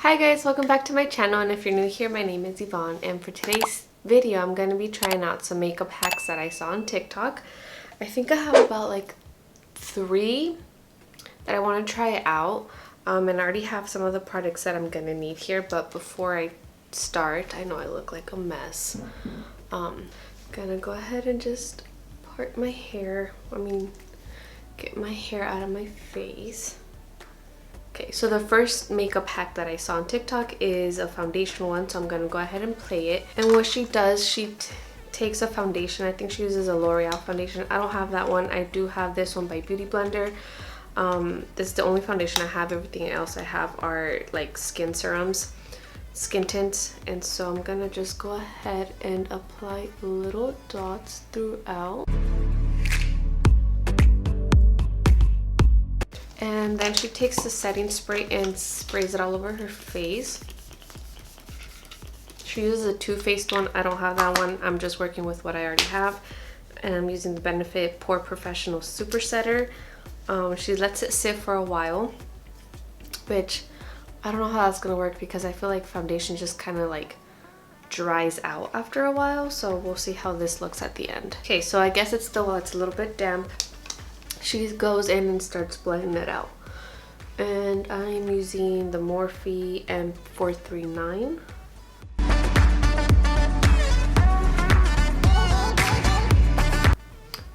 Hi guys, welcome back to my channel, and if you're new here, my name is Yvonne, and for today's video I'm going to be trying out some makeup hacks that I saw on TikTok. I think I have about like 3 that I want to try out, and I already have some of the products that I'm going to need here, but before I start, I know I look like a mess. I'm gonna go ahead and just part my hair, get my hair out of my face. Okay, so the first makeup hack that I saw on TikTok is a foundation one, so I'm going to go ahead and play it. And what she does, she takes a foundation. I think she uses a L'Oreal foundation. I don't have that one. I do have this one by Beauty Blender. This is the only foundation I have. Everything else I have are like skin serums, skin tints. And so I'm going to just go ahead and apply little dots throughout. And then she takes the setting spray and sprays it all over her face. She uses a Too Faced one. I don't have that one. I'm just working with what I already have. And I'm using the Benefit Pore Professional Super Setter. She lets it sit for a while, which I don't know how that's going to work because I feel like foundation just kind of like dries out after a while. So we'll see how this looks at the end. Okay, so I guess it's still, it's a little bit damp. She goes in and starts blending it out, and I'm using the Morphe M439.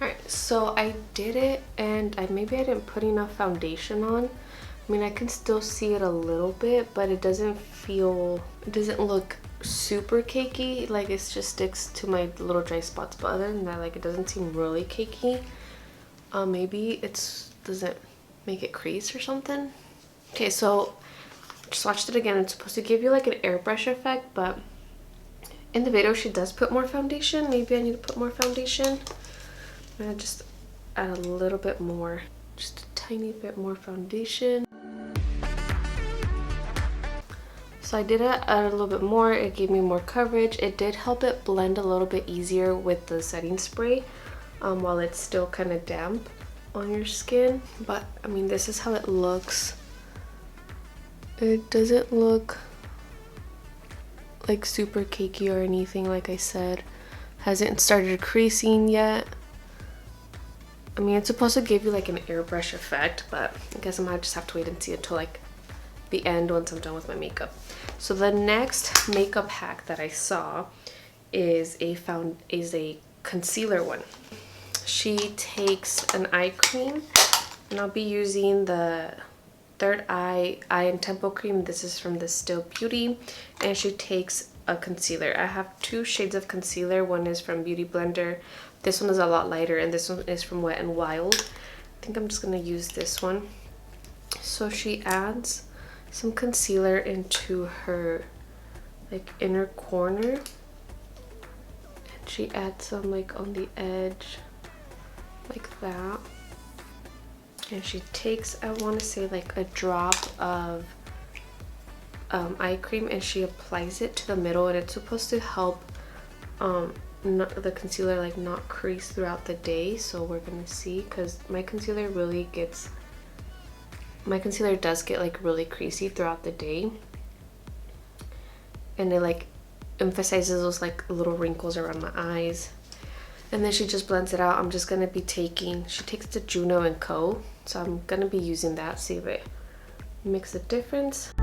Alright, so I did it, and maybe I didn't put enough foundation on. I mean, I can still see it a little bit, but it doesn't look super cakey. Like, it just sticks to my little dry spots, but other than that, like, it doesn't seem really cakey. Maybe it doesn't make it crease or something. Okay, so just watched it again. It's supposed to give you like an airbrush effect, but in the video she does put more foundation. Maybe I need to put more foundation. I'm gonna just add a little bit more, just a tiny bit more foundation. So I did add a little bit more. It gave me more coverage. It did help it blend a little bit easier with the setting spray. While it's still kind of damp on your skin. But I mean, this is how it looks. It doesn't look like super cakey or anything. Like I said, hasn't started creasing yet. I mean, it's supposed to give you like an airbrush effect, but I guess I might just have to wait and see until like the end once I'm done with my makeup. So the next makeup hack that I saw is a concealer one. She takes an eye cream, and I'll be using the Third Eye and Temple cream. This is from the Still Beauty, and she takes a concealer. I have 2 shades of concealer. One is from Beauty Blender. This one is a lot lighter, and this one is from Wet n Wild. I think I'm just gonna use this one. So she adds some concealer into her like inner corner, and she adds some like on the edge, like that. And she takes, I want to say like a drop of eye cream, and she applies it to the middle, and it's supposed to help the concealer like not crease throughout the day. So we're gonna see, because my concealer does get like really creasy throughout the day, and it like emphasizes those like little wrinkles around my eyes. And then she just blends it out. I'm just going to be she takes the Juno & Co. So I'm going to be using that, see if it makes a difference.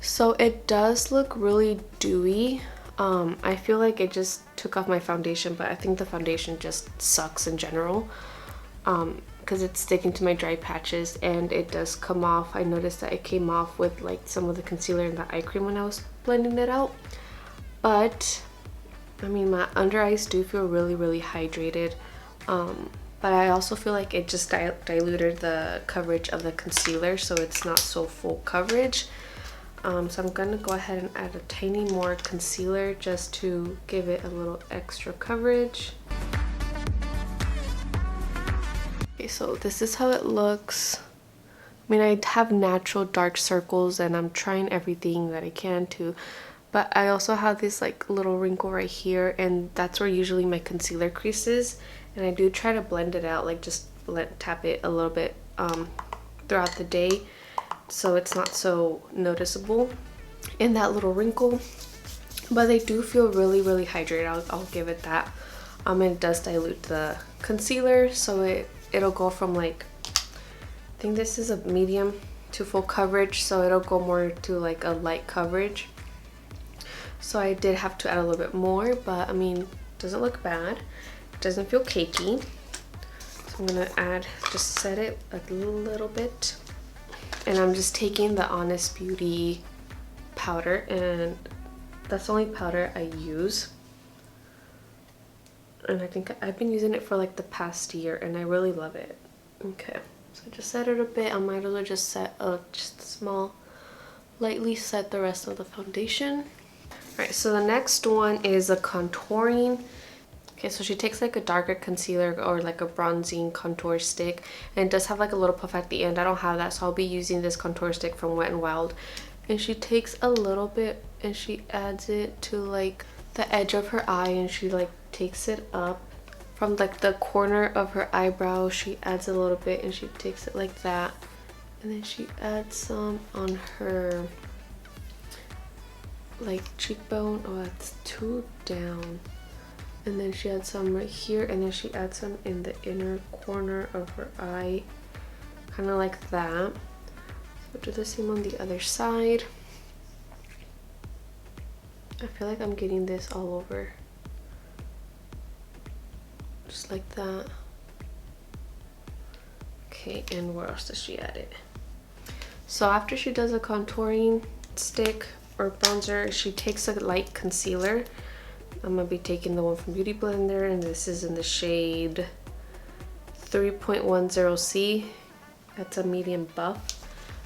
So it does look really dewy. I feel like it just took off my foundation, but I think the foundation just sucks in general. Because it's sticking to my dry patches, and it does come off. I noticed that it came off with like some of the concealer and the eye cream when I was blending it out. But I mean, my under eyes do feel really hydrated, but I also feel like it just diluted the coverage of the concealer, so it's not so full coverage. So I'm gonna go ahead and add a tiny more concealer just to give it a little extra coverage. Okay, so this is how it looks. I mean, I have natural dark circles, and I'm trying everything that I can to, but I also have this like little wrinkle right here, and that's where usually my concealer creases. And I do try to blend it out, like just tap it a little bit throughout the day, so it's not so noticeable in that little wrinkle. But they do feel really, really hydrated. I'll give it that. And it does dilute the concealer, so it'll go from like, I think this is a medium to full coverage, so it'll go more to like a light coverage. So I did have to add a little bit more, but I mean, it doesn't look bad. It doesn't feel cakey. So I'm gonna just set it a little bit. And I'm just taking the Honest Beauty powder, and that's the only powder I use. And I think I've been using it for like the past year, and I really love it. Okay, so I just set it a bit. I might as well just set just a small, lightly set the rest of the foundation. Alright, so the next one is a contouring. Okay, so she takes like a darker concealer or like a bronzing contour stick, and it does have like a little puff at the end. I don't have that, so I'll be using this contour stick from Wet n Wild. And she takes a little bit and she adds it to like the edge of her eye, and she like takes it up from like the corner of her eyebrow. She adds a little bit and she takes it like that, and then she adds some on her like cheekbone. Oh, that's too down. And then she adds some right here, and then she adds some in the inner corner of her eye, kind of like that. So do the same on the other side. I feel like I'm getting this all over, just like that. Okay, and where else does she add it? So after she does a contouring stick or bronzer, she takes a light concealer. I'm gonna be taking the one from Beauty Blender, and this is in the shade 3.10C. That's a medium buff.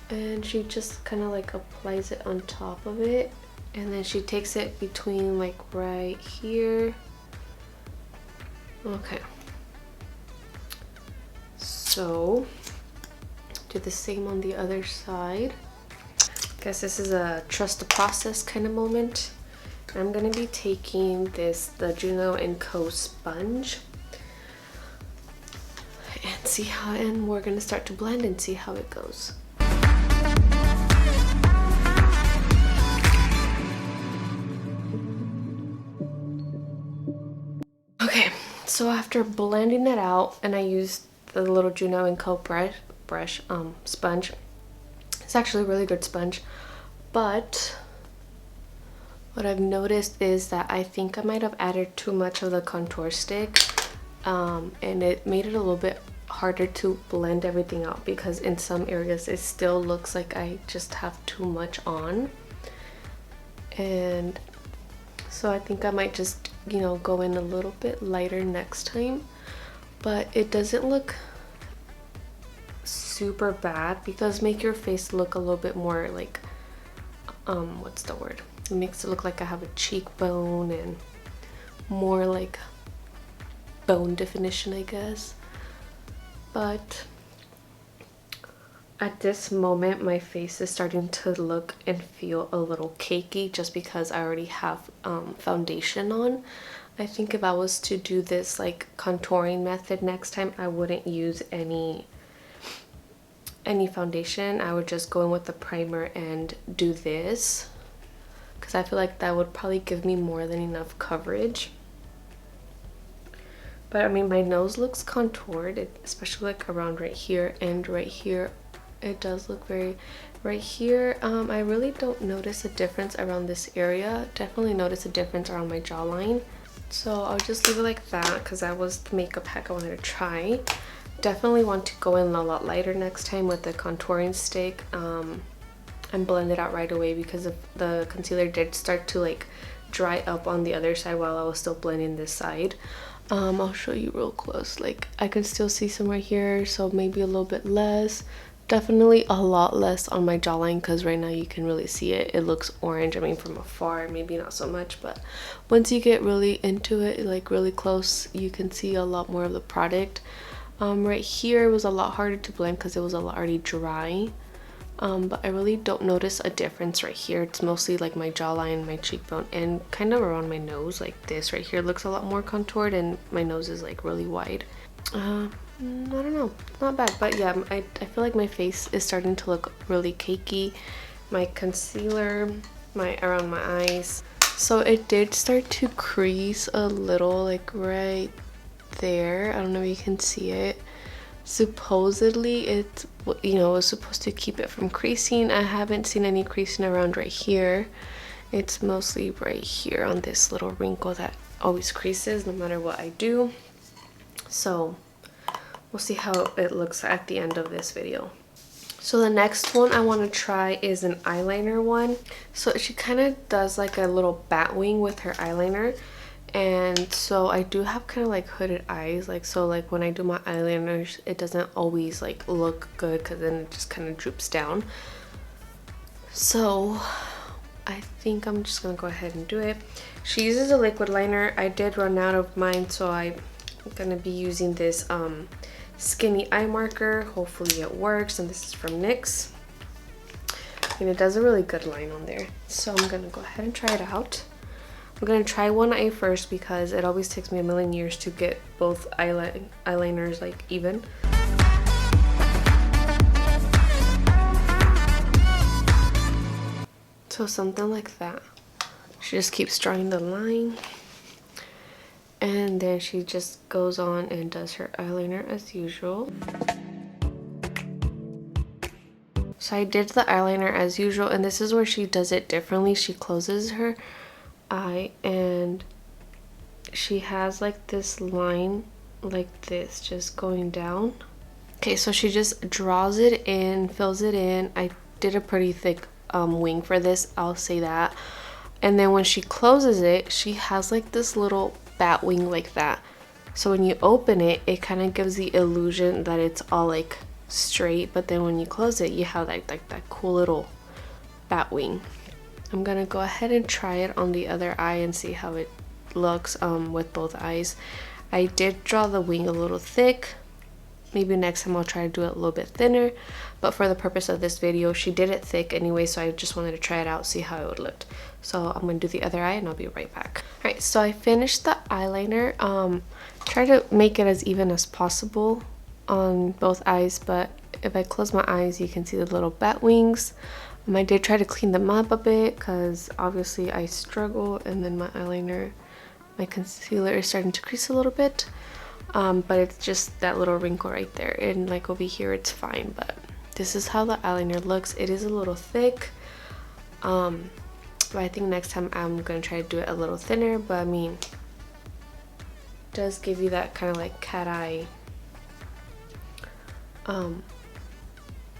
And she just kind of like applies it on top of it, and then she takes it between like right here. Okay, so do the same on the other side. Guess this is a trust the process kind of moment. I'm gonna be taking the Juno & Co sponge, and we're gonna start to blend and see how it goes. Okay, so after blending it out, and I used the little Juno & Co sponge. It's actually a really good sponge, but what I've noticed is that I think I might have added too much of the contour stick, and it made it a little bit harder to blend everything out, because in some areas it still looks like I just have too much on. And so I think I might just, you know, go in a little bit lighter next time. But it doesn't look super bad, because make your face look a little bit more like, what's the word? It makes it look like I have a cheekbone and more like bone definition, I guess. But at this moment, my face is starting to look and feel a little cakey, just because I already have foundation on. I think if I was to do this like contouring method next time, I wouldn't use any foundation. I would just go in with the primer and do this, because I feel like that would probably give me more than enough coverage. But I mean, my nose looks contoured, especially like around right here and right here. It does look very right here. I really don't notice a difference around this area. Definitely notice a difference around my jawline. So I'll just leave it like that, because that was the makeup hack I wanted to try. Definitely want to go in a lot lighter next time with the contouring stick, and blend it out right away, because the concealer did start to like dry up on the other side while I was still blending this side. I'll show you real close. Like, I can still see some right here, so maybe a little bit less. Definitely a lot less on my jawline, because right now you can really see it. It looks orange. I mean, from afar maybe not so much, but once you get really into it, like really close, you can see a lot more of the product. Right here was a lot harder to blend because it was a lot already dry. But I really don't notice a difference right here. It's mostly like my jawline, my cheekbone, and kind of around my nose. Like this right here looks a lot more contoured, and my nose is like really wide. I don't know, not bad. But yeah, I feel like my face is starting to look really cakey. My concealer, around my eyes. So it did start to crease a little, like right there. I don't know if you can see it. Supposedly it, you know, was supposed to keep it from creasing. I haven't seen any creasing around right here. It's mostly right here on this little wrinkle that always creases no matter what I do. So we'll see how it looks at the end of this video. So the next one I want to try is an eyeliner one. So she kind of does like a little bat wing with her eyeliner. And so I do have kind of like hooded eyes, like, so like when I do my eyeliners it doesn't always like look good because then it just kind of droops down. So I think I'm just gonna go ahead and do it. She uses a liquid liner. I did run out of mine, so I'm gonna be using this skinny eye marker. Hopefully it works, and this is from NYX and it does a really good line on there. So I'm gonna go ahead and try it out. I'm gonna try one eye first because it always takes me a million years to get both eyeliners like even. So something like that. She just keeps drawing the line and then she just goes on and does her eyeliner as usual. So I did the eyeliner as usual, and this is where she does it differently. She closes her eye and she has like this line like this just going down. Okay, so she just draws it in, fills it in. I did a pretty thick wing for this, I'll say that. And then when she closes it, she has like this little bat wing like that. So when you open it, it kind of gives the illusion that it's all like straight, but then when you close it, you have like that cool little bat wing. I'm gonna go ahead and try it on the other eye and see how it looks with both eyes. I did draw the wing a little thick. Maybe next time I'll try to do it a little bit thinner, but for the purpose of this video she did it thick anyway, so I just wanted to try it out, see how it would look. So I'm gonna do the other eye and I'll be right back. Alright, so I finished the eyeliner. Try to make it as even as possible on both eyes, but if I close my eyes you can see the little bat wings. I did try to clean them up a bit because obviously I struggle, and then my eyeliner, my concealer is starting to crease a little bit, but it's just that little wrinkle right there, and like over here it's fine. But this is how the eyeliner looks. It is a little thick, but I think next time I'm gonna try to do it a little thinner. But I mean, it does give you that kind of like cat eye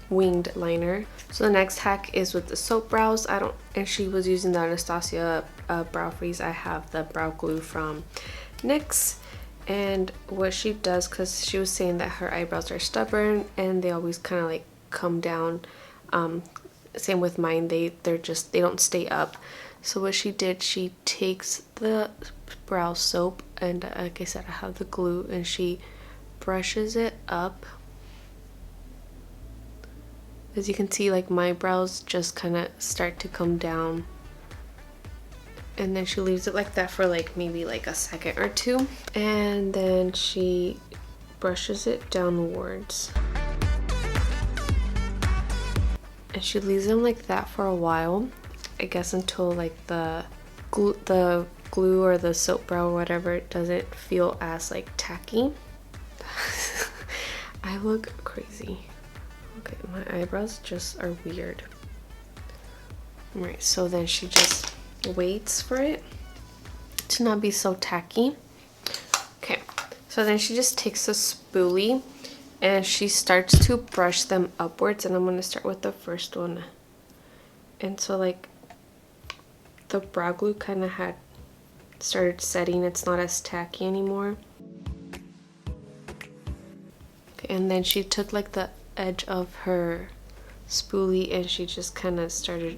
winged liner. So the next hack is with the soap brows. And she was using the Anastasia brow freeze. I have the brow glue from NYX, and what she does, because she was saying that her eyebrows are stubborn and they always kind of like come down, same with mine, they don't stay up. So what she did, she takes the brow soap and like I said, I have the glue, and she brushes it up. As you can see, like my brows just kind of start to come down, and then she leaves it like that for like maybe like a second or two, and then she brushes it downwards and she leaves them like that for a while, I guess, until like the glue or the soap brow or whatever doesn't feel as like tacky. I look crazy. Okay, my eyebrows just are weird. Alright, so then she just waits for it to not be so tacky. Okay, so then she just takes a spoolie and she starts to brush them upwards, and I'm going to start with the first one. And so like the brow glue kind of had started setting, it's not as tacky anymore. Okay, and then she took like the edge of her spoolie and she just kind of started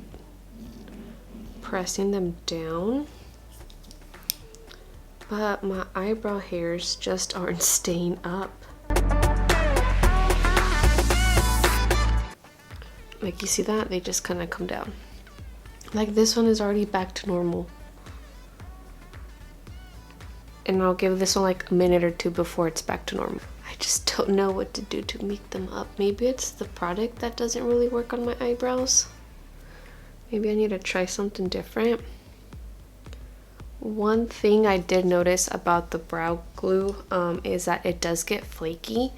pressing them down, but my eyebrow hairs just aren't staying up. Like, you see that? They just kind of come down. Like, this one is already back to normal, and I'll give this one like a minute or two before it's back to normal. I I just don't know what to do to make them up. Maybe it's the product that doesn't really work on my eyebrows. Maybe I need to try something different. One thing I did notice about the brow glue is that it does get flaky.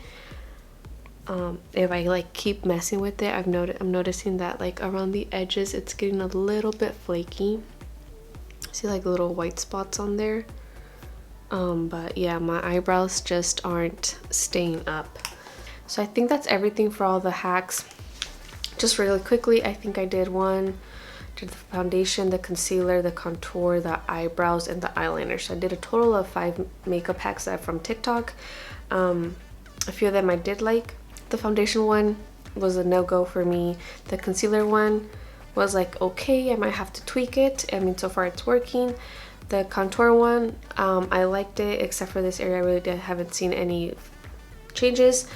If I like keep messing with it, I'm noticing that like around the edges it's getting a little bit flaky. See like little white spots on there. But yeah, my eyebrows just aren't staying up. So I think that's everything for all the hacks. Just really quickly, I think I did the foundation, the concealer, the contour, the eyebrows, and the eyeliner. So I did a total of 5 makeup hacks from TikTok. A few of them I did like. The foundation one was a no-go for me. The concealer one was like okay, I might have to tweak it. I mean, so far it's working. The contour one, I liked it, except for this area. I really haven't seen any changes.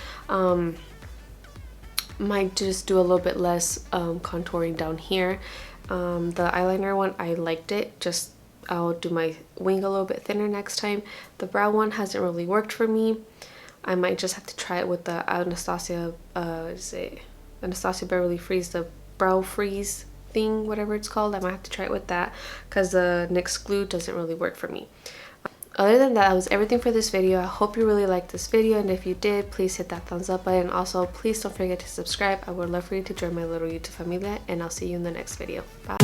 Might just do a little bit less contouring down here. The eyeliner one, I liked it, just I'll do my wing a little bit thinner next time. The brow one hasn't really worked for me. I might just have to try it with the Anastasia Beverly Freeze, the brow freeze thing, whatever it's called. I might have to try it with that because the NYX glue doesn't really work for me. Other than that was everything for this video. I hope you really liked this video, and if you did, please hit that thumbs up button. Also, please don't forget to subscribe. I would love for you to join my little YouTube familia, and I'll see you in the next video. Bye.